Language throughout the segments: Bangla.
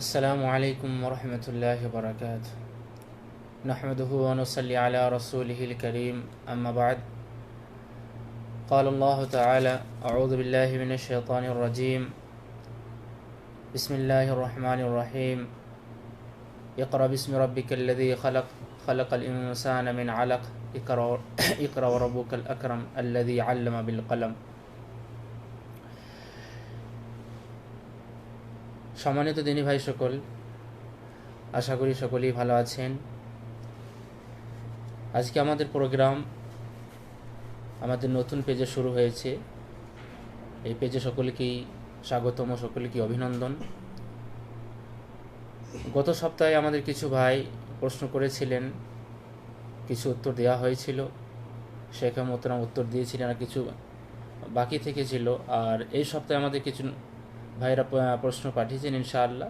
السلام عليكم ورحمة الله وبركاته. نحمده ونصلي على رسوله الكريم. أما بعد، قال الله تعالى: أعوذ بالله من الشيطان الرجيم. بسم الله الرحمن الرحيم. اقرأ باسم ربك الذي خلق، خلق الإنسان من علق. اقرأ وربك الأكرم الذي علم بالقلم. সম্মানিত দিনী ভাই সকল, আশা করি সকলেই ভালো আছেন। আজকে আমাদের প্রোগ্রাম আমাদের নতুন পেজে শুরু হয়েছে। এই পেজে সকলকেই স্বাগতম, সকলকেই অভিনন্দন। গত সপ্তাহে আমাদের কিছু ভাই প্রশ্ন করেছিলেন, কিছু উত্তর দেওয়া হয়েছিল, শেখ মোহতারাম উত্তর দিয়েছিলেন, আর কিছু বাকি থেকেছিল। আর এই সপ্তাহে আমাদের কিছু ভাইরা প্রশ্ন পাঠিয়েছেন। ইনশাআল্লাহ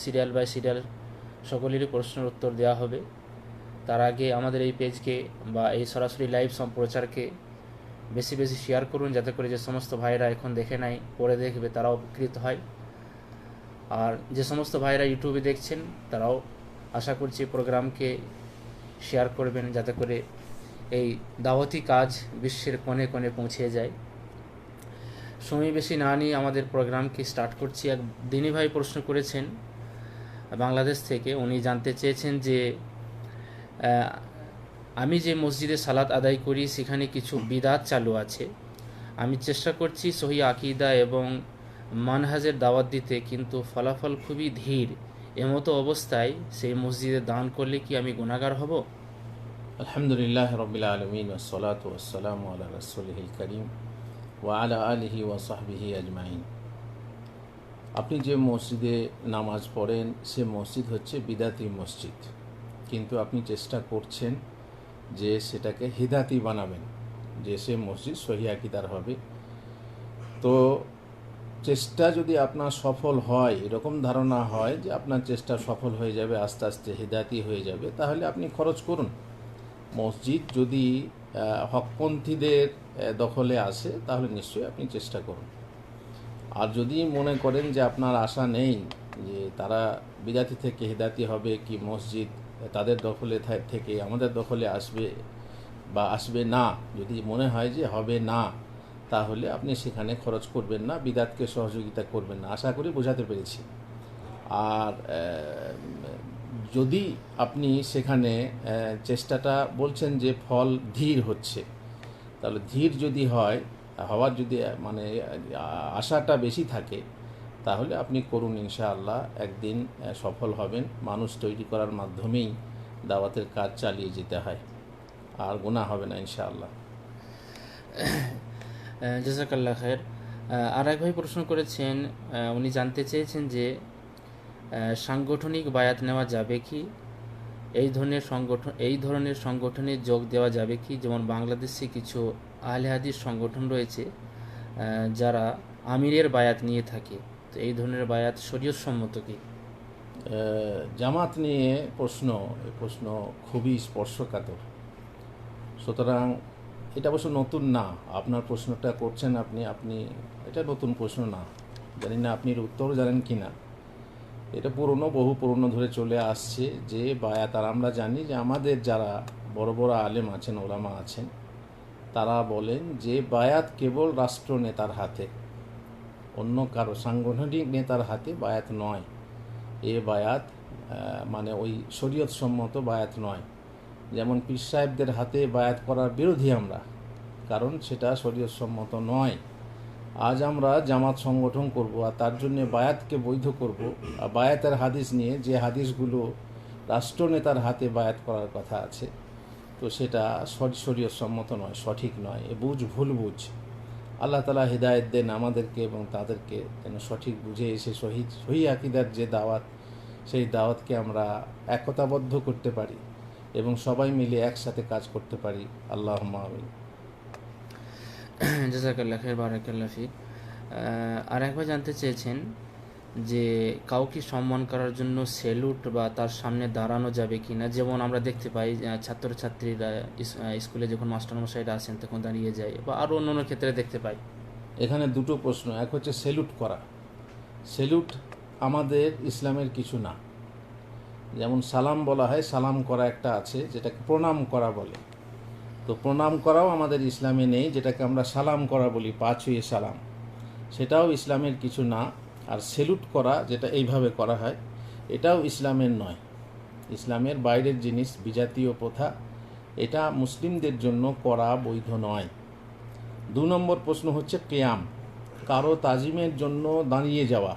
সিরিয়াল বাই সিরিয়াল সকলেরই প্রশ্নের উত্তর দেওয়া হবে। তার আগে আমাদের এই পেজকে বা এই সরাসরি লাইভ সম্প্রচারকে বেশি বেশি শেয়ার করুন, যাতে করে যে সমস্ত ভাইরা এখন দেখে নাই পরে দেখবে তারাও উপকৃত হয়। আর যে সমস্ত ভাইরা ইউটিউবে দেখছেন তারাও আশা করছি প্রোগ্রামকে শেয়ার করবেন, যাতে করে এই দাওয়াতি কাজ বিশ্বের কোণে কোণে পৌঁছে যায়। সময় বেশি না নিয়ে আমাদের প্রোগ্রামকে স্টার্ট করছি। এক দিনী ভাই প্রশ্ন করেছেন বাংলাদেশ থেকে। উনি জানতে চেয়েছেন যে আমি যে মসজিদে সালাত আদায় করি সেখানে কিছু বিদাত চালু আছে। আমি চেষ্টা করছি সহি আকিদা এবং মানহাজের দাওয়াত দিতে, কিন্তু ফলাফল খুবই ধীর। এমতো অবস্থায় সেই মসজিদে দান করলে কি আমি গুনাহগার হব? আলহামদুলিল্লাহ রবিল আলমিন ওসলাতু ওয়াসসালামু আলা রাসূলিহিল কারীম ওয়া আলা আলিহি ওয়া সাহবিহি আজমাইন। আপনি যে মসজিদে নামাজ পড়েন সে মসজিদ হচ্ছে বিদাতি মসজিদ, কিন্তু আপনি চেষ্টা করছেন যে সেটাকে হিদাতি বানাবেন, যে সে মসজিদ সহি আকীদার হবে। তো চেষ্টা যদি আপনার সফল হয়, এরকম ধারণা হয় যে আপনার চেষ্টা সফল হয়ে যাবে, আস্তে আস্তে হিদাতি হয়ে যাবে, তাহলে আপনি খরচ করুন। মসজিদ যদি হকপন্থীদের দখলে আসে তাহলে নিশ্চয়ই আপনি চেষ্টা করুন। আর যদি মনে করেন যে আপনার আশা নেই যে তারা বিদাতি থেকে হিদাতি হবে, কি মসজিদ তাদের দখলে থেকে আমাদের দখলে আসবে বা আসবে না, যদি মনে হয় যে হবে না, তাহলে আপনি সেখানে খরচ করবেন না, বিদাতকে সহযোগিতা করবেন না। আশা করি বোঝাতে পেরেছি। আর যদি আপনি সেখানে চেষ্টাটা বলছেন যে ফল ধীর হচ্ছে, তাহলে ধীর যদি হওয়ার যদি মানে আশাটা বেশি থাকে, তাহলে আপনি করুন, ইনশাআল্লাহ একদিন সফল হবেন। মানুষ তৈরি করার মাধ্যমেই দাওয়াতের কাজ চালিয়ে যেতে হয়, আর গুনাহ হবে না ইনশাআল্লাহ। জাযাকাল্লাহ খায়ের। আর এক ভাই প্রশ্ন করেছেন, উনি জানতে চেয়েছেন যে সাংগঠনিক বায়াত নেওয়া যাবে কি? এই ধরনের সংগঠনে যোগ দেওয়া যাবে কি? যেমন বাংলাদেশে কিছু আহলে হাদিস সংগঠন রয়েছে যারা আমিরের বায়াত নিয়ে থাকে। তো এই ধরনের বায়াত শরীয়ত সম্মত কি? জামাত নিয়ে এই প্রশ্ন খুবই স্পর্শকাতর। সুতরাং এটা অবশ্য নতুন না, আপনার প্রশ্নটা করছেন আপনি এটা নতুন প্রশ্ন না। জানি না আপনি উত্তর জানেন কি না। এটা বহু পুরনো ধরে চলে আসছে যে বায়াত। আর আমরা জানি যে আমাদের যারা বড় বড় আলেম আছেন, ওলামা আছেন, তারা বলেন যে বায়াত কেবল রাষ্ট্রনেতার হাতে, অন্য কারো সাংগঠনিক নেতার হাতে বায়াত নয়। এ বায়াত মানে ওই শরীয়ত সম্মত বায়াত নয়। যেমন পীর সাহেবদের হাতে বায়াত করার বিরোধী আমরা, কারণ সেটা শরীয়ত সম্মত নয়। আজ আমরা জামাত সংগঠন করব আর তার জন্য বায়াতকে বৈধ করব। আর বায়াতের হাদিস নিয়ে যে হাদিসগুলো রাষ্ট্রনেতার হাতে বায়াত করার কথা আছে, তো সেটা শরীয়ত সম্মত নয়, সঠিক নয়। এ ভুল বুঝ। আল্লাহ তাআলা হিদায়াত দেন আমাদেরকে এবং তাদেরকে, যেন সঠিক বুঝে এসে সহি আকীদার যে দাওয়াত, সেই দাওয়াতকে আমরা একতাবদ্ধ করতে পারি এবং সবাই মিলে একসাথে কাজ করতে পারি। আল্লাহুম্মা আমিন। জাযাকাল্লাহ খায়ের, বারাকাল্লাহ ফিক। আর একবার জানতে চেয়েছেন যে কাউকে সম্মান করার জন্য সেলুট বা তার সামনে দাঁড়ানো যাবে কি না? যেমন আমরা দেখতে পাই ছাত্রছাত্রীরা স্কুলে যখন মাস্টারমশাইরা আসেন তখন দাঁড়িয়ে যায়, বা আরও অন্য ক্ষেত্রে দেখতে পাই। এখানে দুটো প্রশ্ন। এক হচ্ছে সেলুট করা। সেলুট আমাদের ইসলামের কিছু না। যেমন সালাম বলা হয়, সালাম করা একটা আছে যেটাকে প্রণাম করা বলে, তো প্রণাম করাও আমাদের ইসলামে নেই, যেটাকে আমরা সালাম করা বলি, পা ছুঁয়ে সালাম, সেটাও ইসলামের কিছু না। আর সেলুট করা যেটা এইভাবে করা হয়, এটাও ইসলামের নয়, ইসলামের বাইরের জিনিস, বিজাতীয় প্রথা, এটা মুসলিমদের জন্য করা বৈধ নয়। 2 নম্বর প্রশ্ন হচ্ছে কিয়াম, কারো তাজিমের জন্য দাঁড়িয়ে যাওয়া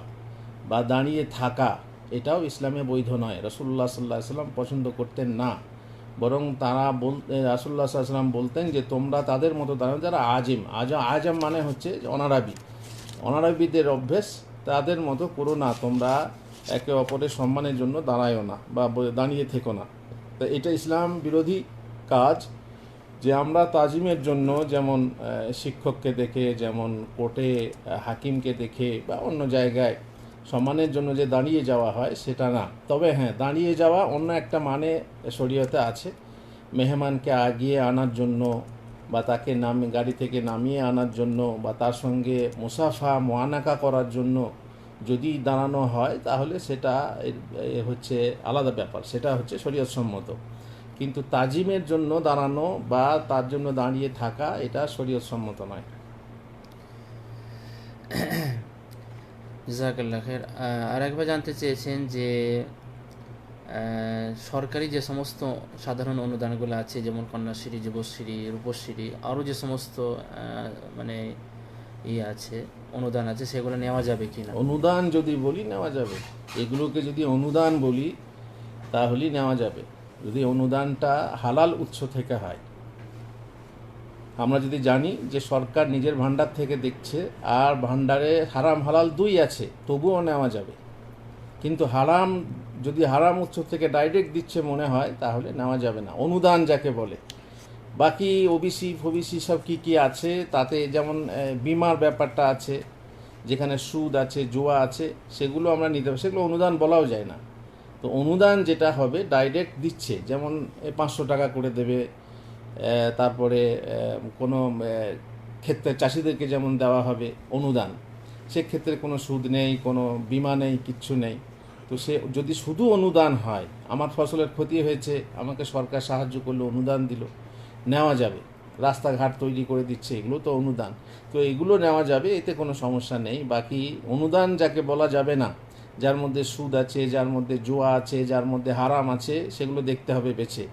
বা দাঁড়িয়ে থাকা, এটাও ইসলামে বৈধ নয়। রাসূলুল্লাহ সাল্লাল্লাহু আলাইহি ওয়াসাল্লাম পছন্দ করতেন না, বরং তারা রাসূলুল্লাহ সাল্লাল্লাহু আলাইহি ওয়াসাল্লাম বলতেন যে তোমরা তাদের মতো দাঁড়াও যারা আজম মানে হচ্ছে অনারবিদের অভ্যেস, তাদের মতো করো না, তোমরা একে অপরের সম্মানের জন্য দাঁড়ায়ও না বা দাঁড়িয়ে থেকো না। তো এটা ইসলাম বিরোধী কাজ যে আমরা তাজিমের জন্য, যেমন শিক্ষককে দেখে, যেমন কোর্টে হাকিমকে দেখে বা অন্য জায়গায় সম্মানের জন্য যে দাঁড়িয়ে যাওয়া হয়, সেটা না। তবে হ্যাঁ, দাঁড়িয়ে যাওয়া অন্য একটা মানে শরীয়তে আছে, মেহমানকে আগিয়ে আনার জন্য বা তাকে গাড়ি থেকে নামিয়ে আনার জন্য বা তার সঙ্গে মুসাফা মোয়ানাকা করার জন্য যদি দাঁড়ানো হয়, তাহলে সেটা হচ্ছে আলাদা ব্যাপার, সেটা হচ্ছে শরীয়তসম্মত। কিন্তু তাজিমের জন্য দাঁড়ানো বা তার জন্য দাঁড়িয়ে থাকা, এটা শরীয়তসম্মত নয়। জাযাকাল্লাহ খাইর। আর একবার জানতে চেয়েছেন যে সরকারি যে সমস্ত সাধারণ অনুদানগুলো আছে, যেমন কন্যাশ্রী, যুবশ্রী, রূপশ্রী, আরও যে সমস্ত মানে আছে, অনুদান আছে, সেগুলো নেওয়া যাবে কি না? অনুদান যদি বলি নেওয়া যাবে, এগুলোকে যদি অনুদান বলি তাহলেই নেওয়া যাবে, যদি অনুদানটা হালাল উৎস থেকে হয়। আমরা যদি জানি যে সরকার নিজের ভান্ডার থেকে দেখছে আর ভান্ডারে হারাম হালাল দুই আছে, তবুও নেওয়া যাবে। কিন্তু যদি হারাম উৎস থেকে ডাইরেক্ট দিচ্ছে মনে হয়, তাহলে নেওয়া যাবে না, অনুদান যাকে বলে। বাকি ওবিসি সব কি আছে, তাতে যেমন বিমার ব্যাপারটা আছে, যেখানে সুদ আছে, জুয়া আছে, সেগুলো আমরা নিতে পারি, সেগুলো অনুদান বলাও যায় না। তো অনুদান যেটা হবে ডাইরেক্ট দিচ্ছে, যেমন 500 টাকা করে দেবে, তারপরে কোনো ক্ষেত্রে চাষিদেরকে যেমন দেওয়া হবে অনুদান, সেক্ষেত্রে কোনো সুদ নেই, কোনো বিমা নেই, কিচ্ছু নেই। তো সে যদি শুধু অনুদান হয়, আমার ফসলের ক্ষতি হয়েছে, আমাকে সরকার সাহায্য করলো, অনুদান দিল, নেওয়া যাবে। রাস্তাঘাট তৈরি করে দিচ্ছে, এগুলো তো অনুদান, তো এগুলো নেওয়া যাবে, এতে কোনো সমস্যা নেই। বাকি অনুদান যাকে বলা যাবে না, যার মধ্যে সুদ আছে, যার মধ্যে জুয়া আছে, যার মধ্যে হারাম আছে, সেগুলো দেখতে হবে বেছে,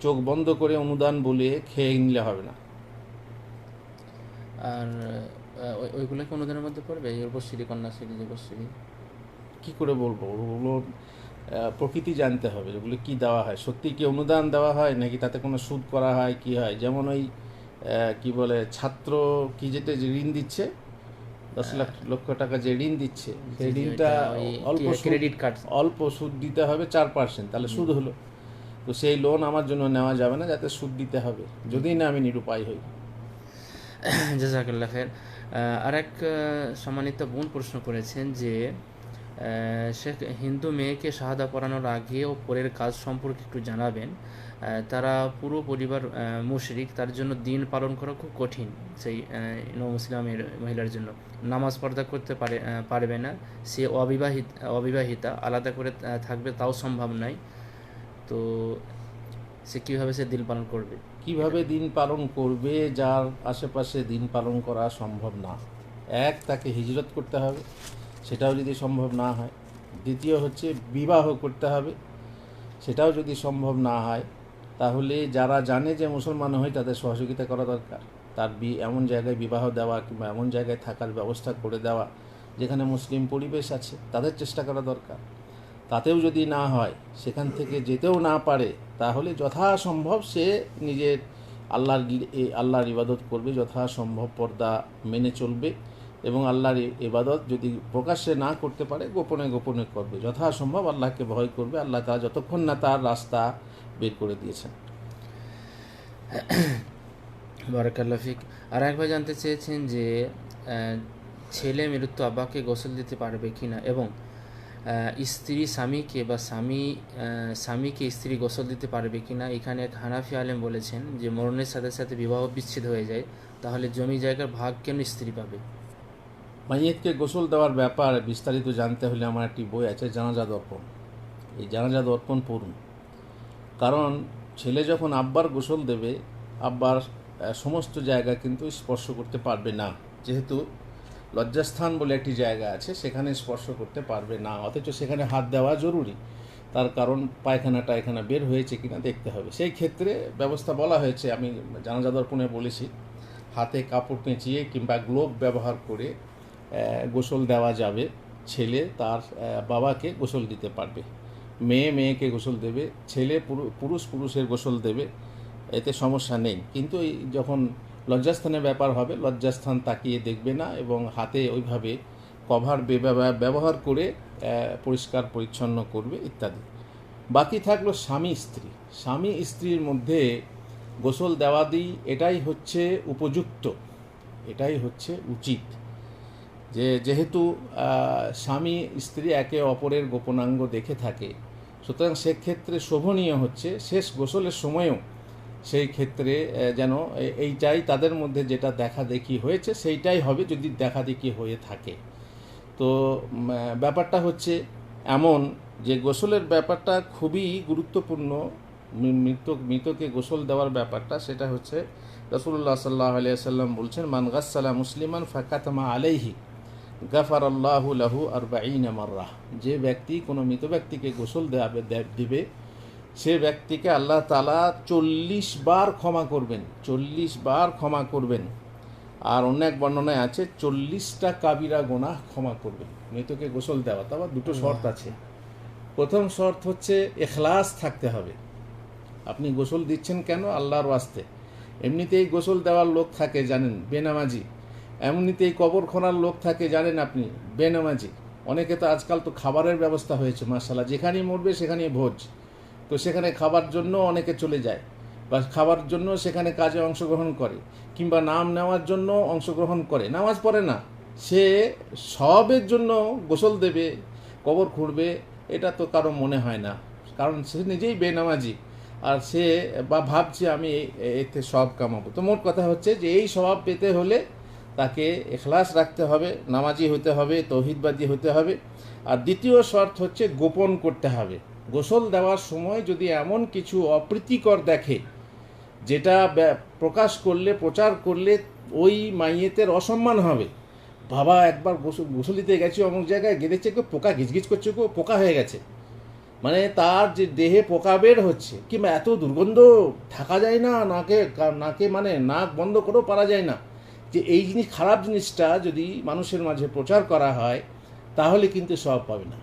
চোখ বন্ধ করে অনুদান বলে খেয়ে নিলে হবে না। আর ওইগুলো কি অনুদানের মধ্যে পড়বে, রূপশ্রী, কন্যাশ্রী, যুবশ্রী? কি করে বলবো, ওগুলো প্রকৃতি জানতে হবে, ওগুলো কি দেওয়া হয়, সত্যি কি অনুদান দেওয়া হয় নাকি তাতে কোনো সুদ করা হয়, কি হয়। যেমন ওই কি বলে, ছাত্র কি যেটা যে ঋণ দিচ্ছে, 10 লক্ষ টাকা যে ঋণ দিচ্ছে, সেই ঋণটা ক্রেডিট কার্ড, অল্প সুদ দিতে হবে 4%, তাহলে সুদ হলো। তো সেই লোন আমার জন্য নেওয়া যাবে না, যাতে সুদ দিতে হবে, যদি না আমি নিরুপায় হই। জাযাকাল্লাহ খাইর। আরেক সম্মানিত বোন প্রশ্ন করেছেন যে শেখ, হিন্দু মেয়েকে শাহাদা পড়ানোর আগে ও পরের কাজ সম্পর্কে একটু জানাবেন। তারা পুরো পরিবার মুশরিক, তার জন্য দিন পালন করা খুব কঠিন, সেই মুসলিমের মহিলার জন্য নামাজ পর্দা করতে পারবে না, সে অবিবাহিতা, আলাদা করে থাকবে তাও সম্ভব নয়। তো সে কীভাবে সে দিন পালন করবে? কিভাবে দিন পালন করবে, যার আশেপাশে দিন পালন করা সম্ভব না? তাকে হিজরত করতে হবে, সেটাও যদি সম্ভব না হয়। দ্বিতীয় হচ্ছে বিবাহ করতে হবে, সেটাও যদি সম্ভব না হয়, তাহলে যারা জানে যে মুসলমান হয় তাদের সহযোগিতা করা দরকার। তার এমন জায়গায় বিবাহ দেওয়া কিংবা এমন জায়গায় থাকার ব্যবস্থা করে দেওয়া যেখানে মুসলিম পরিবেশ আছে, তাদের চেষ্টা করা দরকার। তাতেও যদি না হয়, সেখান থেকে যেতেও না পারে, তাহলে যথাসম্ভব সে নিজের আল্লাহর ইবাদত করবে, যথাসম্ভব পর্দা মেনে চলবে, এবং আল্লাহর ইবাদত যদি প্রকাশ্যে না করতে পারে, গোপনে করবে, যথাসম্ভব আল্লাহকে ভয় করবে। আল্লাহ তাআলা যতক্ষণ না তার রাস্তা বের করে দিয়েছেন। বারাকাল্লাহ ফিক। আর একবার জানতে চেয়েছেন যে ছেলে মৃত্যু আব্বাকে গোসল দিতে পারবে কিনা, এবং স্ত্রী স্বামীকে বা স্বামীকে স্ত্রী গোসল দিতে পারবে কিনা। এখানে এক হানাফি আলেম বলেছেন যে মরণের সাথে সাথে বিবাহ বিচ্ছেদ হয়ে যায়, তাহলে জমি জায়গার ভাগ কেন স্ত্রী পাবে? মাইয়েতকে গোসল দেওয়ার ব্যাপার বিস্তারিত জানতে হলে আমার একটি বই আছে জানাজা দর্পণ। এই জানাজা দর্পণ পড়ুন। কারণ ছেলে যখন আব্বার গোসল দেবে, আব্বার সমস্ত জায়গা কিন্তু স্পর্শ করতে পারবে না, যেহেতু লজ্জাস্থান বলে একটি জায়গা আছে, সেখানে স্পর্শ করতে পারবে না, অথচ সেখানে হাত দেওয়া জরুরি। তার কারণ পায়খানা টায়খানা বের হয়েছে কিনা দেখতে হবে। সেই ক্ষেত্রে ব্যবস্থা বলা হয়েছে, আমি জানাজা দর্পণে বলেছি, হাতে কাপড় পেঁচিয়ে কিংবা গ্লোভ ব্যবহার করে গোসল দেওয়া যাবে। ছেলে তার বাবাকে গোসল দিতে পারবে, মেয়ে মেয়েকে গোসল দেবে, ছেলে পুরুষ পুরুষের গোসল দেবে, এতে সমস্যা নেই। কিন্তু এই যখন লজ্জাস্থানের ব্যাপার হবে, লজ্জাস্থান তাকিয়ে দেখবে না এবং হাতে ওইভাবে কভার ব্যবহার করে পরিষ্কার পরিচ্ছন্ন করবে ইত্যাদি। বাকি থাকলো স্বামী স্ত্রী। স্বামী স্ত্রীর মধ্যে গোসল দেওয়া দিই, এটাই হচ্ছে উপযুক্ত, এটাই হচ্ছে উচিত। যেহেতু স্বামী স্ত্রী একে অপরের গোপনাঙ্গ দেখে থাকে, সুতরাং সেক্ষেত্রে শোভনীয় হচ্ছে শেষ গোসলের সময়ও সেই ক্ষেত্রে যেন এইটাই তাদের মধ্যে যেটা দেখা দেখি হয়েছে সেইটাই হবে, যদি দেখা দেখি হয়ে থাকে। তো ব্যাপারটা হচ্ছে এমন যে গোসলের ব্যাপারটা খুবই গুরুত্বপূর্ণ। মৃতকে গোসল দেওয়ার ব্যাপারটা সেটা হচ্ছে রাসূলুল্লাহ সাল্লাল্লাহু আলাইহি ওয়াসাল্লাম বলছেন, মান গাসসালা মুসলিমান ফাকাতামা আলাইহি গাফারাল্লাহু লাহু 40 মাররা। যে ব্যক্তি কোনো মৃত ব্যক্তিকে গোসল দিবে, সে ব্যক্তিকে আল্লাহ তাআলা 40 বার ক্ষমা করবেন, 40 বার ক্ষমা করবেন। আর অন্য এক বর্ণনায় আছে 40টা কাবিরা গুনাহ ক্ষমা করবেন। মৃতকে গোসল দেওয়া, তবে দুটো শর্ত আছে। প্রথম শর্ত হচ্ছে ইখলাস থাকতে হবে। আপনি গোসল দিচ্ছেন কেন? আল্লাহর ওয়াস্তে। এমনিতেই গোসল দেওয়ার লোক থাকে জানেন বেনামাজি, এমনিতেই কবর খোঁড়ার লোক থাকে জানেন আপনি বেনামাজি। অনেকে তো আজকাল তো খাবারের ব্যবস্থা হয়েছে মাশাআল্লাহ, যেখানেই মরবে সেখানেই ভোজ, তো সেখানে খাবার জন্য অনেকে চলে যায়, বা খাবার জন্য সেখানে কাজে অংশগ্রহণ করে, কিংবা নাম নেওয়ার জন্য অংশগ্রহণ করে, নামাজ পড়ে না, সে সবের জন্য গোসল দেবে, কবর খুঁড়বে, এটা তো কারো মনে হয় না, কারণ সে নিজেই বেনামাজি। আর সে বা ভাবছে আমি এতে সব কামাবো। তো মোট কথা হচ্ছে যে এই স্বভাব পেতে হলে তাকে ইখলাস রাখতে হবে, নামাজি হতে হবে, তৌহিদবাদী হতে হবে। আর দ্বিতীয় শর্ত হচ্ছে গোপন করতে হবে। গোসল দেওয়ার সময় যদি এমন কিছু অপ্রীতিকর দেখে, যেটা প্রকাশ করলে, প্রচার করলে ওই মাইয়েতের অসম্মান হবে, বাবা একবার গোসল দিতে গেছি অমুক জায়গায়, গেঁদেছে কেউ পোকা ঘিচঘিচ করছে, কেউ পোকা হয়ে গেছে, মানে তার যে দেহে পোকা বের হচ্ছে, কিংবা এত দুর্গন্ধ থাকা যায় না, নাকে মানে নাক বন্ধ করেও পারা যায় না, যে এই জিনিস, খারাপ জিনিসটা যদি মানুষের মাঝে প্রচার করা হয় তাহলে কিন্তু সওয়াব পাবে না।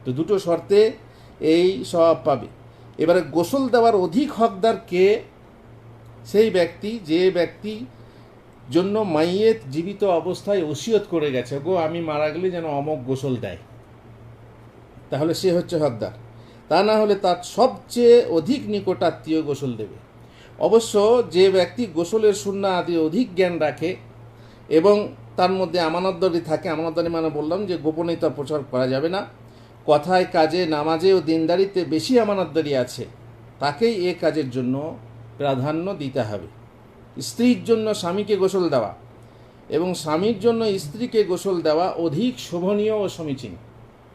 তো দুটো শর্তে এই সওয়াব পাবে। এবারে গোসল দেওয়ার অধিক হকদার কে? সেই ব্যক্তি যে ব্যক্তি জন্য মাইয়েত জীবিত অবস্থায় ওসিয়ত করে গেছে, গো আমি মারা গেলে যেন অমক গোসল দেয়, তাহলে সে হচ্ছে হকদার। তা না হলে তার সবচেয়ে অধিক নিকটাত্মীয় গোসল দেবে। অবশ্য যে ব্যক্তি গোসলের সুন্নাহ আদি অধিক জ্ঞান রাখে এবং তার মধ্যে আমানতদারি থাকে, আমানতদারি মানে বললাম যে গোপনীয়তা প্রচার করা যাবে না, কথায় কাজে নামাজে ও দিনদারিতে বেশি আমানতদারি আছে, তাকেই এ কাজের জন্য প্রাধান্য দিতে হবে। স্ত্রীর জন্য স্বামীকে গোসল দেওয়া এবং স্বামীর জন্য স্ত্রীকে গোসল দেওয়া অধিক শোভনীয় ও সমীচীন।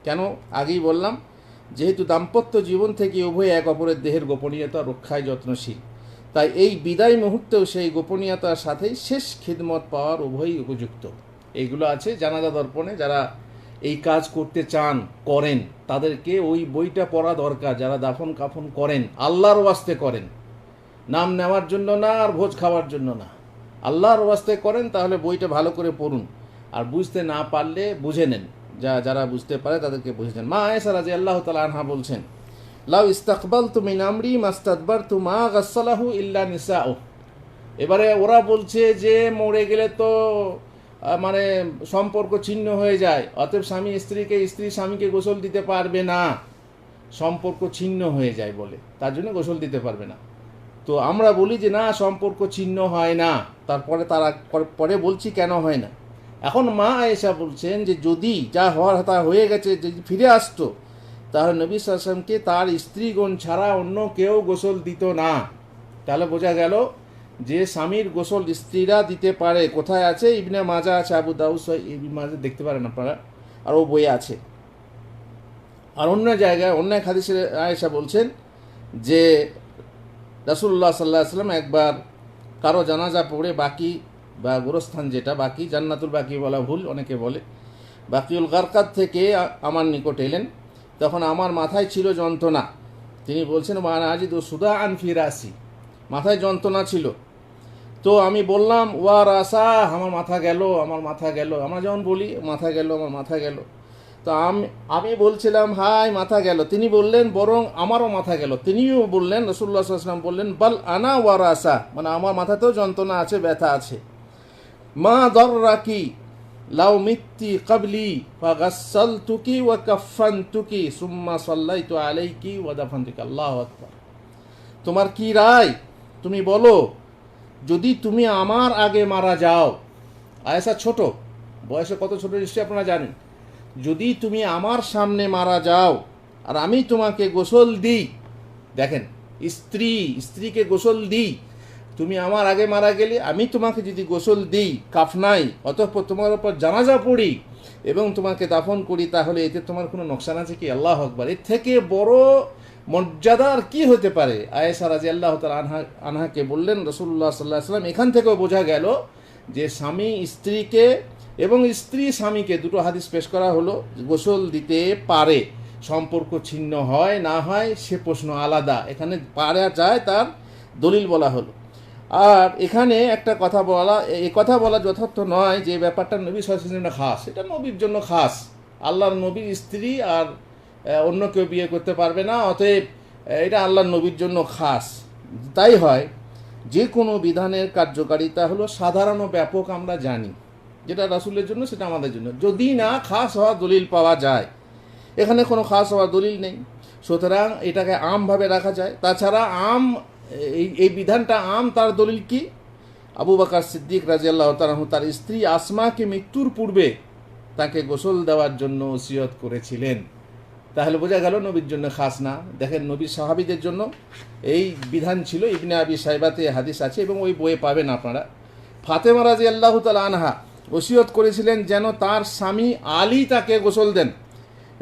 কেন? আগেই বললাম, যেহেতু দাম্পত্য জীবন থেকে উভয় এক অপরের দেহের গোপনীয়তা রক্ষায় যত্নশীল, তাই এই বিদায় মুহূর্তেও সেই গোপনীয়তার সাথেই শেষ খিদমত পাওয়ার উভয়ই উপযুক্ত। এইগুলো আছে জানাজা দর্পণে। যারা এই কাজ করতে চান, করেন, তাদেরকে ওই বইটা পড়া দরকার। যারা দাফন কাফন করেন, আল্লাহর ওয়াস্তে করেন, নাম নেওয়ার জন্য না আর ভোজ খাওয়ার জন্য না, আল্লাহর ওয়াস্তে করেন, তাহলে বইটা ভালো করে পড়ুন। আর বুঝতে না পারলে বুঝে নেন, যারা বুঝতে পারে তাদেরকে বুঝেছেন। মা আয়েশা রাদিয়াল্লাহু তাআলা আনহা বলছেন, লাউ ইস্তাকবালতু মিন আমরি মাস্তাদবারতু মা গাসসালাহু ইল্লা নিসাউ। এবারে ওরা বলছে যে মরে গেলে তো মানে সম্পর্ক ছিন্ন হয়ে যায়, অতএব স্বামী স্ত্রীকে, স্ত্রী স্বামীকে গোসল দিতে পারবে না, সম্পর্ক ছিন্ন হয়ে যায় বলে, তার জন্য গোসল দিতে পারবে না। তো আমরা বলি যে না, সম্পর্ক ছিন্ন হয় না। তারপরে পরে বলছি কেন হয় না। এখন মা আয়েশা বলছেন যে যদি যা হওয়ার তা হয়ে গেছে, যদি ফিরে আসতো, তাহলে নবী সাল্লাল্লাহু আলাইহি ওয়াসাল্লামকে তার স্ত্রীগণ ছাড়া অন্য কেউ গোসল দিত না। তাহলে বোঝা গেল যে স্বামীর গোসল স্ত্রীরা দিতে পারে। কোথায় আছে? ইবনে মাজা আছে, আবু দাউদ, ইবনে মাজা দেখতে পারেন আপনারা, আর ও বই আছে। আর অন্য জায়গায় অন্য এক হাদিসে আয়েশা বলছেন যে রাসূলুল্লাহ সাল্লাল্লাহু আলাইহি ওয়াসাল্লাম একবার কারো জানাজা পড়ে বাকি বা গোরস্থান, যেটা বাকি, জান্নাতুল বাকি বলা ভুল, অনেকে বলে, বাকিউল গারকাত থেকে আমার নিকট এলেন। তখন আমার মাথায় ছিল যন্ত্রণা। তিনি বলছেন ওয়ানা আজিদু সুদাআন ফি রাসি, মাথায় যন্ত্রণা ছিল। তো আমি বললাম ওয়া রাসা, আমার মাথা গেল, আমার মাথা গেল। আমরা যেমন বলি মাথা গেল, আমার মাথা গেল। তো আমি বলছিলাম হাই মাথা গেল। তিনি বললেন বরং আমারও মাথা গেল। তিনিও বললেন, রাসূলুল্লাহ সাল্লাল্লাহু আলাইহি ওয়াসাল্লাম বললেন বাল আনা ওয়া রাসা, মানে আমার মাথাতেও যন্ত্রণা আছে, ব্যথা আছে। মা দাররাকি লাউ মিত্তি ক্বাবলি ফাগাসসালতুকি ওয়া কাফফানতুকি সুম্মা সাল্লাইতু আলাইকি ওয়া দাফানতুকি। আল্লাহু আকবার। তোমার কি রায়? তুমি বলো, যদি তুমি আমার আগে মারা যাও, আয়েশা ছোট বয়সে, কত ছোট নিশ্চয়ই আপনারা জানেন, যদি তুমি আমার সামনে মারা যাও আর আমি তোমাকে গোসল দিই, দেখেন স্ত্রীকে গোসল দিই, তুমি আমার আগে মারা গেলে আমি তোমাকে যদি গোসল দিই, কাফনাই, অতঃপর তোমার উপর জানাজা পড়ি এবং তোমাকে দাফন করি, তাহলে এতে তোমার কোনো নোকসান আছে কি? আল্লাহু আকবার। এর থেকে বড় মর্যাদার কি হতে পারে? আয়েশা রাদিয়াল্লাহু তাআলা আনহাকে বললেন রাসূলুল্লাহ সাল্লাল্লাহু আলাইহি ওয়াসাল্লাম। এখান থেকেও বোঝা গেল যে স্বামী স্ত্রীকে এবং স্ত্রী স্বামীকে, দুটো হাদিস পেশ করা হলো, গোসল দিতে পারে। সম্পর্ক ছিন্ন হয় না হয় সে প্রশ্ন আলাদা, এখানে পারা যায় তার দলিল বলা হলো। আর এখানে একটা কথা বলা, এই কথা বলা যথার্থ নয় যে ব্যাপারটা নবী সাল্লাল্লাহু আলাইহি ওয়াসাল্লামের খাস। এটা নবীর জন্য খাস, আল্লাহর নবীর স্ত্রী আর অন্য কেউ বিয়ে করতে পারবে না, অতএব এটা আল্লাহর নবীর জন্য খাস। তাই হয় যে কোনো বিধানের কার্যকারিতা হলো সাধারণ ও ব্যাপক, আমরা জানি, যেটা রাসূলের জন্য সেটা আমাদের জন্য, যদি না খাস হওয়া দলিল পাওয়া যায়। এখানে কোনো খাস হওয়ার দলিল নেই, সুতরাং এটাকে আমভাবে রাখা যায়। তাছাড়া এই বিধানটা আম, তার দলিল কি? আবু বকর সিদ্দিক রাদিয়াল্লাহু তাআলা তার স্ত্রী আসমাকে মৃত্যুর পূর্বে তাকে গোসল দেওয়ার জন্য ওসিয়ত করেছিলেন। তাহলে বোঝা গেল নবীর জন্য খাস না। দেখেন নবীর সাহাবীদের জন্য এই বিধান ছিল। ইবনে আবি শাইবাতে হাদিস আছে এবং ওই বইয়ে পাবেন আপনারা। ফাতেমা রাদিয়াল্লাহু তাআলা আনহা ওসিয়ত করেছিলেন যেন তার স্বামী আলী তাকে গোসল দেন,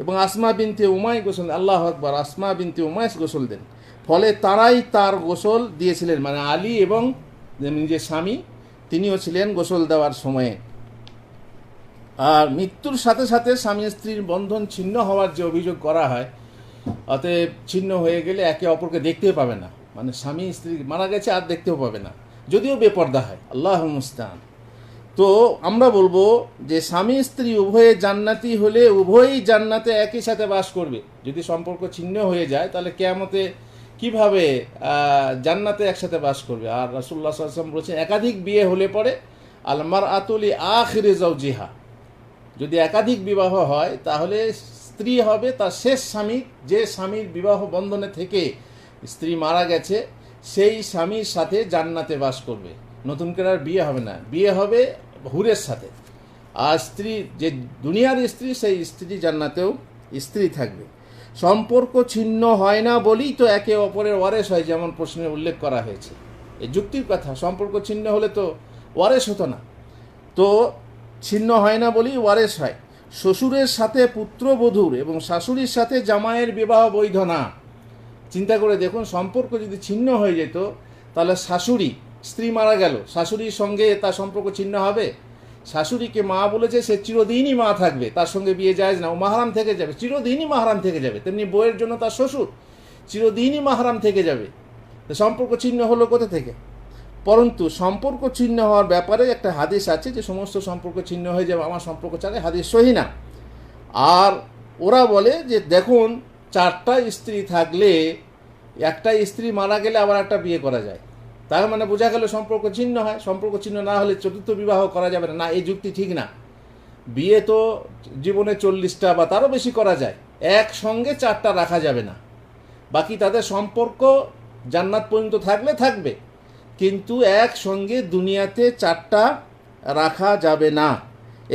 এবং আসমা বিনতে উমাইস গোসল দেন। আল্লাহু আকবার। আসমা বিনতে উমাইস গোসল দেন, ফলে তারাই তার গোসল দিয়েছিলেন, মানে আলী এবং যে স্বামী তিনিও ছিলেন গোসল দেওয়ার সময়ে। আর মৃত্যুর সাথে সাথে স্বামী স্ত্রীর বন্ধন ছিন্ন হওয়ার যে অভিযোগ করা হয়, অতএব ছিন্ন হয়ে গেলে একে অপরকে দেখতেও পাবে না, মানে স্বামী স্ত্রী মারা গেছে আর দেখতেও পাবে না, যদিও বেপর্দা হয়। আল্লাহু মুস্তাআন। তো আমরা বলবো যে স্বামী স্ত্রী উভয়ে জান্নাতি হলে উভয়ই জান্নাতে একই সাথে বাস করবে। যদি সম্পর্ক ছিন্ন হয়ে যায় তাহলে কিয়ামতে কিভাবে জান্নাতে একসাথে বাস করবে? আর রাসূলুল্লাহ সাল্লাল্লাহু আলাইহি ওয়াসাল্লাম বলেছেন একাধিক বিয়ে হলে পরে আল মারআতু লি আখিরি যাওজিহা, যদি একাধিক বিবাহ হয় তাহলে স্ত্রী হবে তার শেষ স্বামী, যে স্বামীর বিবাহ বন্ধনে থেকে স্ত্রী মারা গেছে সেই স্বামীর সাথে জান্নাতে বাস করবে। নতুন করে আর বিয়ে হবে না, বিয়ে হবে হুরের সাথে। আর স্ত্রী, যে দুনিয়ার স্ত্রী, সেই স্ত্রী জান্নাতেও স্ত্রী থাকবে। সম্পর্ক ছিন্ন হয় না বলেই তো একে অপরের ওয়ারেস হয়, যেমন প্রশ্নে উল্লেখ করা হয়েছে। এই যুক্তির কথা, সম্পর্ক ছিন্ন হলে তো ওয়ারেস হতো না, তো ছিন্ন হয় না বলেই ওয়ারেস হয়। শ্বশুরের সাথে পুত্রবধূর এবং শাশুড়ির সাথে জামাইয়ের বিবাহ বৈধ না। চিন্তা করে দেখুন, সম্পর্ক যদি ছিন্ন হয়ে যেত তাহলে শাশুড়ি, স্ত্রী মারা গেল, শাশুড়ির সঙ্গে তার সম্পর্ক ছিন্ন হবে? শাশুড়িকে মা বলেছে সে চিরদিনই মা থাকবে, তার সঙ্গে বিয়ে যায় না, ও মাহরাম থেকে যাবে, চিরদিনই মাহরাম থেকে যাবে। তেমনি বউয়ের জন্য তার শ্বশুর চিরদিনই মাহরাম থেকে যাবে। তো সম্পর্ক ছিন্ন হলো কোথা থেকে? পরন্তু সম্পর্ক ছিন্ন হওয়ার ব্যাপারে একটা হাদিস আছে যে সমস্ত সম্পর্ক ছিন্ন হয়ে যাবে, আমার সম্পর্ক ছাড়া, হাদিস সহি না। আর ওরা বলে যে দেখুন, 4টা স্ত্রী থাকলে একটা স্ত্রী মারা গেলে আবার একটা বিয়ে করা যায়, তার মানে বোঝা গেল সম্পর্ক ছিন্ন হয়। সম্পর্ক ছিন্ন না হলে চতুর্থ বিবাহ করা যাবে না। না, এই যুক্তি ঠিক না। বিয়ে তো জীবনে 40টা বা তারও বেশি করা যায়, একসঙ্গে 4টা রাখা যাবে না। বাকি তাদের সম্পর্ক জান্নাত পর্যন্ত থাকলে থাকবে, কিন্তু একসঙ্গে দুনিয়াতে 4টা রাখা যাবে না।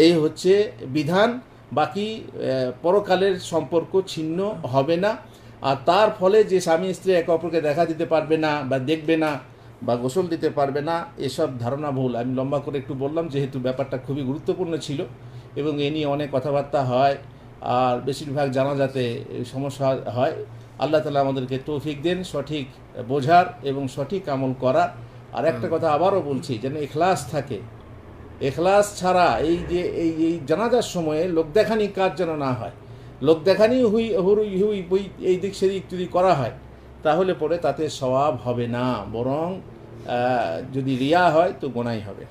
এই হচ্ছে বিধান। বাকি পরকালের সম্পর্ক ছিন্ন হবে না। আর তার ফলে যে স্বামী স্ত্রী একে অপরকে দেখা দিতে পারবে না বা দেখবে না, বা গোসল দিতে পারবে না, এসব ধারণা ভুল। আমি লম্বা করে একটু বললাম যেহেতু ব্যাপারটা খুবই গুরুত্বপূর্ণ ছিল এবং এ নিয়ে অনেক কথাবার্তা হয়, আর বেশিরভাগ জানাজাতে এই সমস্যা হয়। আল্লাহ তাআলা আমাদেরকে তৌফিক দেন সঠিক বোঝার এবং সঠিক আমল করার। আর একটা কথা আবারও বলছি, যেন ইখলাস থাকে। এখলাস ছাড়া এই যে এই জানাজার সময়ে লোক দেখানি কাজ যেন না হয়। লোক দেখানি হুই এই দিক সেদিক যদি করা হয় তাহলে পরে তাতে সওয়াব হবে না, বরং যদি রিয়া হয় তো গোনাই হবে।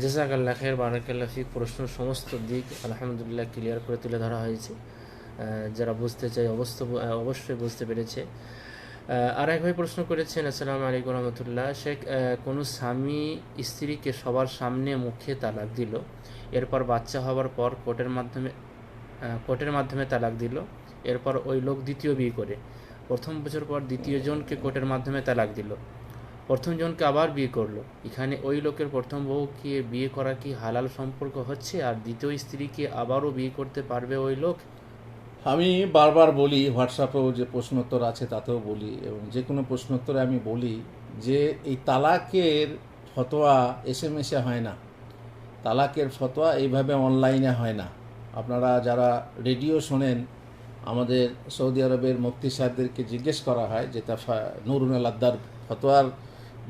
জাযাকাল্লাহ খাইর, বারাকাল্লাহ ফিক। প্রশ্নের সমস্ত দিক আলহামদুলিল্লাহ ক্লিয়ার করে তুলে ধরা হয়েছে। যারা বুঝতে চায় অবশ্যই বুঝতে পেরেছে। আর এক ভাই প্রশ্ন করেছেন, আসসালামু আলাইকুম রহমতুল্লাহ, শেখ, কোনো স্বামী স্ত্রীকে সবার সামনে মুখে তালাক দিল, এরপর বাচ্চা হওয়ার পর কোর্টের মাধ্যমে তালাক দিল, এরপর ওই লোক দ্বিতীয় বিয়ে করে প্রথম বছর পর দ্বিতীয় জনকে কোর্টের মাধ্যমে তালাক দিল, প্রথম জনকে আবার বিয়ে করলো, এখানে ওই লোকের প্রথম বউকে বিয়ে করা কি হালাল সম্পর্ক হচ্ছে? আর দ্বিতীয় স্ত্রীকে আবারও বিয়ে করতে পারবে ওই লোক? আমি বারবার বলি, হোয়াটসঅ্যাপেও যে প্রশ্নোত্তর আছে তাতেও বলি, এবং যে কোনো প্রশ্নোত্তরে আমি বলি যে এই তালাকের ফতোয়া SMS-এ হয় না, তালাকের ফতোয়া এইভাবে অনলাইনে হয় না। আপনারা যারা রেডিও শোনেন, আমাদের সৌদি আরবের মুফতি সাহেবদেরকে জিজ্ঞেস করা হয় যে নুরুন আল আদ্দার ফতোয়ার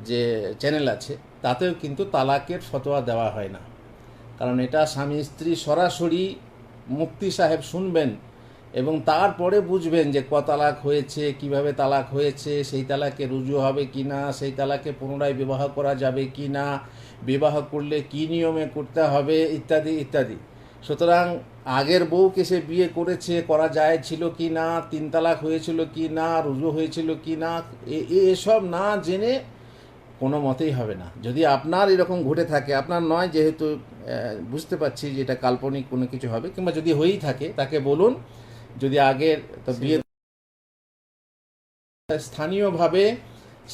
যে চ্যানেল আছে তাতেও কিন্তু তালাকের ফতোয়া দেওয়া হয় না। কারণ এটা স্বামী স্ত্রী সরাসরি মুফতি সাহেব শুনবেন এবং তারপরে বুঝবেন যে তালাক হয়েছে, কিভাবে তালাক হয়েছে, সেই তালাকে রুজু হবে কি না, সেই তালাকে পুনরায় বিবাহ করা যাবে কি না, বিবাহ করলে কি নিয়মে করতে হবে, ইত্যাদি ইত্যাদি। সুতরাং আগের বউকে সে বিয়ে করেছে, করা যায় ছিল কি না, 3 তালাক হয়েছিল কি না, রুজু হয়েছিল কি না, এসব না জেনে কোনো মতেই হবে না। যদি আপনার এরকম ঘটে থাকে, আপনার নয় যেহেতু বুঝতে পারছি যে এটা কাল্পনিক কোনো কিছু হবে, কিংবা যদি হয়েই থাকে তাকে বলুন যদি আগের তো বিয়ে স্থানীয়ভাবে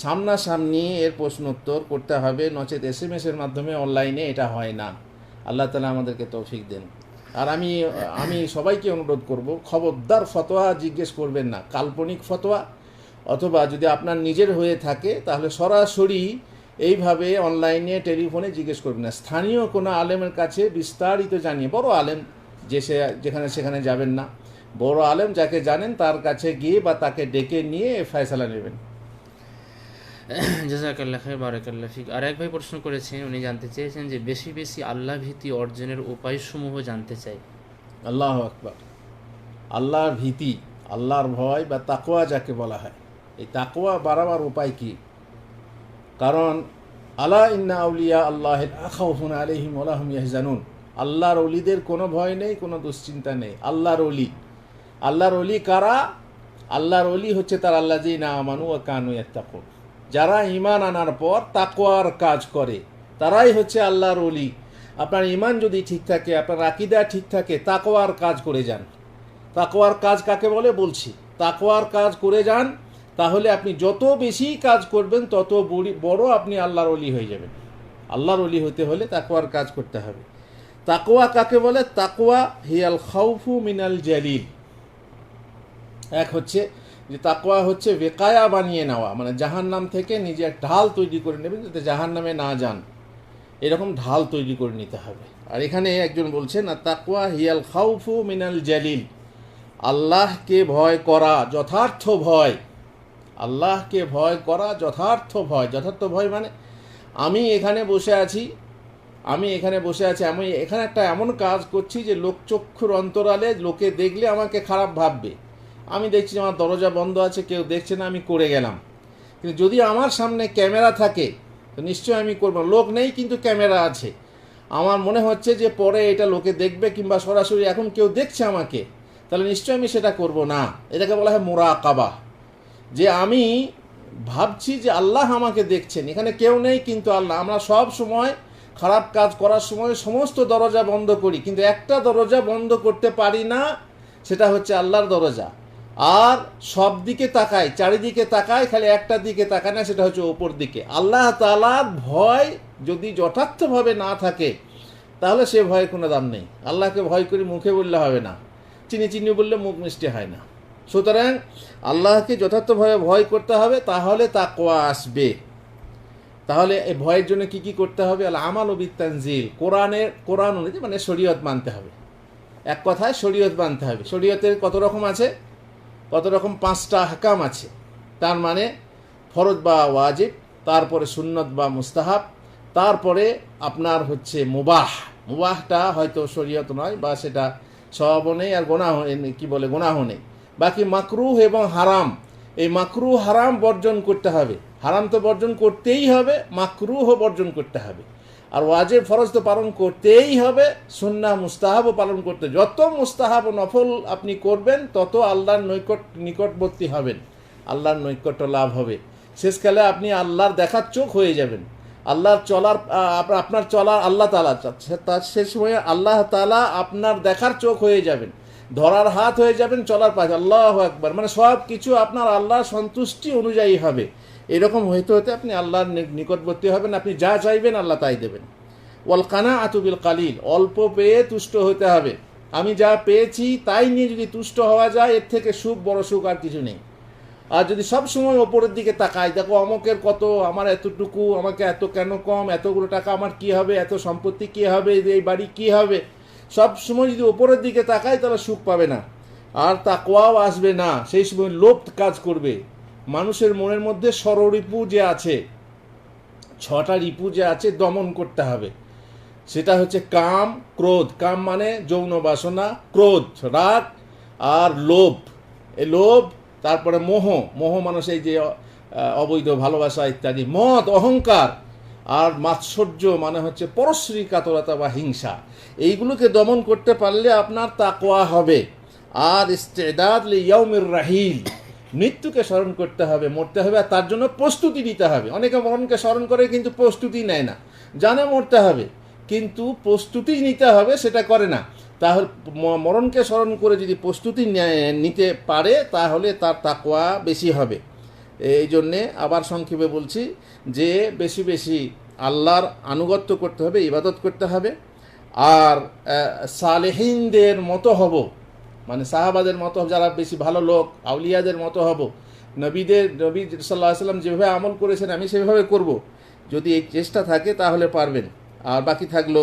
সামনাসামনি এর প্রশ্নোত্তর করতে হবে, নচেত SMS-এর মাধ্যমে অনলাইনে এটা হয় না। আল্লাহ তাআলা আমাদেরকে তৌফিক দেন। আর আমি সবাইকে অনুরোধ করব, খবরদার ফতোয়া জিজ্ঞেস করবেন না, কাল্পনিক ফতোয়া, অথবা যদি আপনার নিজের হয়ে থাকে তাহলে সরাসরি এইভাবে অনলাইনে টেলিফোনে জিজ্ঞেস করবেন না। স্থানীয় কোনো আলেমের কাছে বিস্তারিত জানিয়ে, বড় আলেম যেখানে সেখানে যাবেন না, বড় আলেম যাকে জানেন তার কাছে গিয়ে বা তাকে ডেকে নিয়ে ফয়সালা নেবেন। জাযাকাল্লাহ খাইর, বারাকাল্লাহ ফিক। আর এক ভাই প্রশ্ন করেছেন, উনি জানতে চেয়েছেন যে বেশি বেশি আল্লাহ ভীতি অর্জনের উপায়সমূহ জানতে চাই। আল্লাহু আকবার। আল্লাহর ভীতি, আল্লাহর ভয় বা তাকওয়া যাকে বলা হয়, এই তাকওয়া বাড়াবার উপায় কি? কারণ আলা ইন্না আউলিয়া আল্লাহ লা খাউফুন আলাইহিম ওয়া লা হুম ইয়াহজানুন, আল্লাহর ওলিদের কোনো ভয় নেই, কোনো দুশ্চিন্তা নেই। আল্লাহর ওলি কারা? আল্লাহর ওলি হচ্ছে তার আল্লাযীনা আমানু ওয়া কানু ইয়াত্তাকুন, যারা ঈমান আনার পর তাকওয়ার কাজ করে, তারাই হচ্ছে আল্লাহর ওলি। আপনার ঈমান যদি ঠিক থাকে, আপনার আকীদা ঠিক থাকে, তাকওয়ার কাজ করে যান। তাকওয়ার কাজ কাকে বলে বলছি, তাকওয়ার কাজ করে যান, তাহলে আপনি যত বেশি কাজ করবেন তত বড় আপনি আল্লাহর ওলি হয়ে যাবেন। আল্লাহর ওলি হতে হলে তাকওয়ার কাজ করতে হবে। তাকওয়া কাকে বলে? তাকওয়া হিয়াল খাউফু মিনাল জালিল। এক হচ্ছে যে তাকওয়া হচ্ছে ওয়েকায়া বানিয়ে নেওয়া, মানে জাহান্নাম থেকে নিজে এক ঢাল তৈরি করে নেবেন যাতে জাহান্নামে না যান, এরকম ঢাল তৈরি করে নিতে হবে। আর এখানে একজন বলছেন আর তাকওয়া হিয়াল খাউফু মিনাল জালিল, আল্লাহকে ভয় করা যথার্থ ভয়। আল্লাহকে ভয় করা যথার্থ ভয়। যথার্থ ভয় মানে আমি এখানে বসে আছি, আমি এখানে একটা এমন কাজ করছি যে লোকচক্ষুর অন্তরালে লোকে দেখলে আমাকে খারাপ ভাববে। আমি দেখছি আমার দরজা বন্ধ আছে, কেউ দেখছে না, আমি করে গেলাম। কিন্তু যদি আমার সামনে ক্যামেরা থাকে তো নিশ্চয়ই আমি করব। লোক নেই কিন্তু ক্যামেরা আছে, আমার মনে হচ্ছে যে পরে এটা লোকে দেখবে, কিংবা সরাসরি এখন কেউ দেখছে আমাকে, তাহলে নিশ্চয়ই আমি সেটা করব না। এটাকে বলা হয় মুরাকাবা, যে আমি ভাবছি যে আল্লাহ আমাকে দেখছেন, এখানে কেউ নেই কিন্তু আল্লাহ। আমরা সব সময় খারাপ কাজ করার সময় সমস্ত দরজা বন্ধ করি, কিন্তু একটা দরজা বন্ধ করতে পারি না, সেটা হচ্ছে আল্লাহর দরজা। আর সব দিকে তাকাই, চারিদিকে তাকাই, খালি একটা দিকে তাকায় না, সেটা হচ্ছে ওপর দিকে। আল্লাহ তাআলার ভয় যদি যথার্থভাবে না থাকে তাহলে সে ভয়ের কোনো দাম নেই। আল্লাহকে ভয় করি মুখে বললে হবে না, চিনি বললে মুখ মিষ্টি হয় না। সুতরাং আল্লাহকে যথার্থভাবে ভয় করতে হবে, তাহলে তাকওয়া আসবে। তাহলে এই ভয়ের জন্য কি কি করতে হবে? আল আমাল ও বিতানজিল, কোরআন অনুযায়ী মানে শরীয়ত মানতে হবে। এক কথায় শরীয়ত মানতে হবে। শরীয়তের কত রকম আছে? কত রকম? 5টা হাকাম আছে। তার মানে ফরজ বা ওয়াজিব, তারপরে সুন্নত বা মুস্তাহাব, তারপরে আপনার হচ্ছে মুবাহ। মুবাহটা হয়তো শরীয়ত নয় বা সেটা সওয়াবও নেই আর গুনাহ নেই। বাকি মাকরুহ এবং হারাম, এই মাকরুহ হারাম বর্জন করতে হবে। হারাম তো বর্জন করতেই হবে, মাকরুহও বর্জন করতে হবে। আর ওয়াজিব ফরজ তো পালন করতেই হবে, সুন্নাহ মুস্তাহাবও পালন করতে। যত মুস্তাহাব ও নফল আপনি করবেন তত আল্লাহর নিকটবর্তী হবেন, আল্লাহর নৈকট্য লাভ হবে। শেষকালে আপনি আল্লাহর দেখার চোখ হয়ে যাবেন। আল্লাহর চলার আপনার চলার আল্লাহ তাআলা, তার সে সময়ে আল্লাহ তাআলা আপনার দেখার চোখ হয়ে যাবেন, ধরার হাত হয়ে যাবেন, চলার পাশ। আল্লাহু আকবার, মানে সব কিছু আপনার আল্লাহর সন্তুষ্টি অনুযায়ী হবে। এরকম হইতে হতে আপনি আল্লাহর নিকটবর্তী হবেন। আপনি যা চাইবেন আল্লাহ তাই দেবেন। ওয়াল কানাআতু বিল কালিল, অল্প পেয়ে তুষ্ট হতে হবে। আমি যা পেয়েছি তাই নিয়ে যদি তুষ্ট হওয়া যায়, এর থেকে সুখ, বড় সুখ আর কিছু নেই। আর যদি সব সময় ওপরের দিকে তাকাই, দেখো অমকের কত, আমার এতটুকু, আমাকে এত কেন কম, এতগুলো টাকা আমার কি হবে, এত সম্পত্তি কি হবে, এই বাড়ি কি হবে, সব সময় যদি ওপরের দিকে তাকাই তাহলে সুখ পাবে না, আর তাকওয়াও আসবে না। সেই সময় লোভ কাজ করবে। মানুষের মনের মধ্যে ষড়রিপু যে আছে, 6টা রিপু যে আছে, দমন করতে হবে। সেটা হচ্ছে কাম, ক্রোধ। কাম মানে যৌন বাসনা, ক্রোধ রাগ, আর লোভ, এই লোভ। তারপরে মোহ মানুষ এই যে অবৈধ ভালোবাসা ইত্যাদি, মদ, অহংকার, আর মাৎসর্য মানে হচ্ছে পরশ্রী কাতরতা বা হিংসা। এইগুলোকে দমন করতে পারলে আপনার তাকওয়া হবে। আর ইস্তেদাদ লিয়াউমির রাহিল, মৃত্যুকে স্মরণ করতে হবে, মরতে হবে, আর তার জন্য প্রস্তুতি নিতে হবে। অনেকে মরণকে স্মরণ করে কিন্তু প্রস্তুতি নেয় না, জানে মরতে হবে কিন্তু প্রস্তুতি নিতে হবে সেটা করে না। তাহলে মরণকে স্মরণ করে যদি প্রস্তুতি নিতে পারে তাহলে তার তাকওয়া বেশি হবে। এই জন্যে আবার সংক্ষেপে বলছি যে বেশি বেশি আল্লাহর আনুগত্য করতে হবে, ইবাদত করতে হবে। আর সালেহিনদের মতো হব, মানে সাহাবাদের মতো, যারা বেশি ভালো লোক, আউলিয়াদের মতো হব। নবী সাল্লাল্লাহু আলাইহি সাল্লাম যেভাবে আমল করেছেন আমি সেভাবে করব। যদি এই চেষ্টা থাকে তাহলে পারবেন। আর বাকি থাকলো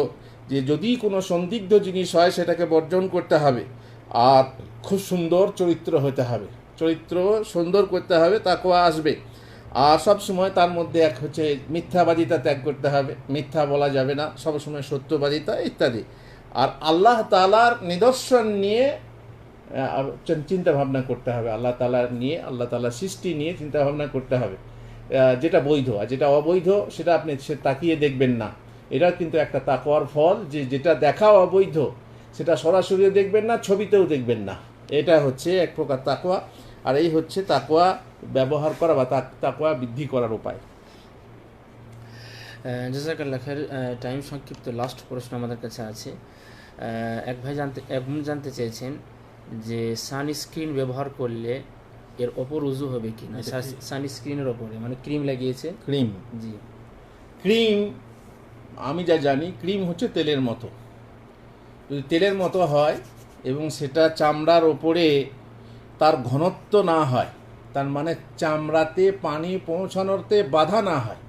যে যদি কোনো সন্দিগ্ধ জিনিস হয় সেটাকে বর্জন করতে হবে। আর খুব সুন্দর চরিত্র হতে হবে, চরিত্র সুন্দর করতে হবে, তাকওয়া আসবে। আর সব সময় তার মধ্যে এক হচ্ছে মিথ্যাবাদিতা ত্যাগ করতে হবে, মিথ্যা বলা যাবে না, সবসময় সত্যবাদিতা ইত্যাদি। আর আল্লাহ তাআলার নিদর্শন নিয়ে চিন্তা ভাবনা করতে হবে, আল্লাহ তাআলার নিয়ে, আল্লাহ তাআলার সৃষ্টি নিয়ে চিন্তা ভাবনা করতে হবে। যেটা বৈধ আর যেটা অবৈধ সেটা আপনি তাকিয়ে দেখবেন না। এটা কিন্তু একটা তাকওয়ার ফল, যে যেটা দেখা অবৈধ সেটা সরাসরিও দেখবেন না, ছবিতেও দেখবেন না। এটা হচ্ছে এক প্রকার তাকওয়া। আর এই হচ্ছে তাকওয়া ব্যবহার করা বা তাকওয়া বৃদ্ধি করার উপায়। জাযাকাল্লাহ খাইর। টাইম সংক্ষিপ্ত, লাস্ট প্রশ্ন আমাদের কাছে আছে। এক বোন জানতে চেয়েছেন যে সানস্ক্রিন ব্যবহার করলে এর ওপর উজু হবে কি না। সানস্ক্রিনের ওপরে মানে ক্রিম লাগিয়েছে। ক্রিম, জি, ক্রিম আমি যা জানি, ক্রিম হচ্ছে তেলের মতো। যদি তেলের মতো হয় এবং সেটা চামড়ার ওপরে তার ঘনত্ব না হয়, তার মানে চামড়াতে পানি পৌঁছানোতে বাধা না হয়,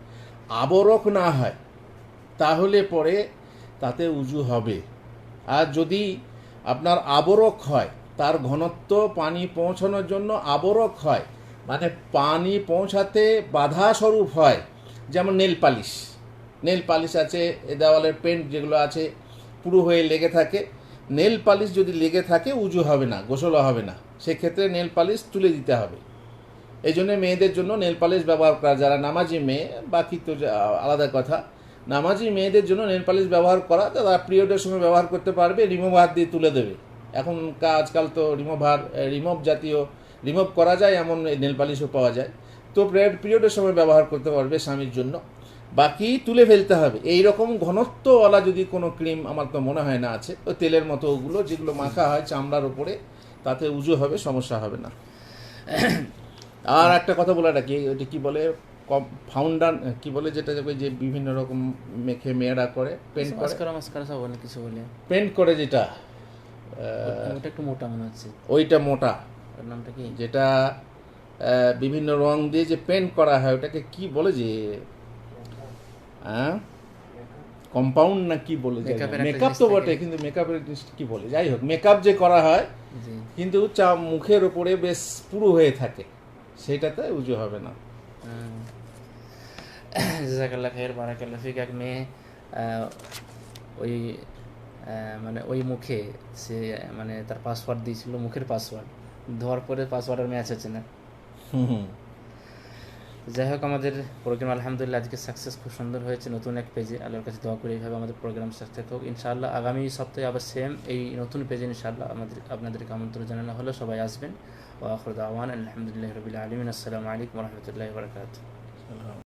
আবরক না হয়, তাহলে পরে তাতে উজু হবে। আর যদি আপনার আবরক হয়, তার ঘনত্ব পানি পৌঁছানোর জন্য আবরক হয়, মানে পানি পৌঁছাতে বাধা স্বরূপ হয়, যেমন নেল পালিশ আছে, এ দেওয়ালের পেন্ট যেগুলো আছে পুরো হয়ে লেগে থাকে, নেল পালিশ যদি লেগে থাকে উজু হবে না, গোসলও হবে না। সেক্ষেত্রে নেল পালিশ তুলে দিতে হবে। এই জন্য মেয়েদের জন্য নেল পালিশ ব্যবহার করা, যারা নামাজি মেয়ে, বাকি তো আলাদা কথা, নামাজি মেয়েদের জন্য নেল পালিশ ব্যবহার করা, তারা পিরিয়ডের সময় ব্যবহার করতে পারবে, রিমুভার দিয়ে তুলে দেবে। এখন আজকাল তো রিমুভ করা যায় এমন নেল পালিশও পাওয়া যায়, তো পিরিয়ডের সময় ব্যবহার করতে পারবে স্বামীর জন্য, বাকি তুলে ফেলতে হবে। এইরকম ঘনত্বওয়ালা যদি কোনো ক্রিম, আমার তো মনে হয় না আছে, ওই তেলের মতো ওগুলো যেগুলো মাখা হয় চামড়ার উপরে, তাতে উজু হবে, সমস্যা হবে না। আর একটা কথা বলে রাখি, ওইটা কি বলে, ফাউন্ডান কি বলে, যেটা যে বিভিন্ন রকম মেখে মেয়েরা করে, পেন্ট করে, কিছু বলে পেন্ট করে, যেটা ওটা একটু মোটা মনে হচ্ছে, ওইটা মোটা, ওর নামটা কি, যেটা বিভিন্ন রং দিয়ে যে পেন্ট করা হয়, ওটাকে কি বলে, যে হ্যাঁ, কম্পাউন্ড না কি বলে যায়, Makeup এর একটা মেকআপ জিনিস তো থাকে। বটে, কিন্তু মেকআপের জিনিস কি বলে, যাই হোক, মেকআপ যে করা হয় জি। কিন্তু মুখের উপরে বেশ পুরো হয়ে থাকে, সেটাতে উজু হবে না। জাজাকাল্লাহ খাইর, বারাকাল্লাহ ফিক। এক মেয়ে ওই মানে ওই মুখে সে মানে তার পাসওয়ার্ড দিয়েছিল, মুখের পাসওয়ার্ড ধোয়ার পরে পাসওয়ার্ডের ম্যাচ হচ্ছে না। হুম। যাই হোক, আমাদের প্রোগ্রাম আলহামদুলিল্লাহ আজকে সাকসেস খুব সুন্দর হয়েছে। নতুন এক পেজে আল্লাহর কাছে দোয়া করে এইভাবে আমাদের প্রোগ্রাম সাকসেস হোক ইনশাআল্লাহ। আগামী সপ্তাহে আবার সেম এই নতুন পেজে ইনশাআল্লাহ আপনাদেরকে আমন্ত্রণ জানানো হলো, সবাই আসবেন। ওয়া আখিরু দাওয়ানা আলহামদুলিল্লাহি রাব্বিল আলামিন। আসসালামু আলাইকুম ওয়া রাহমাতুল্লাহি ওয়া বারাকাতুহু।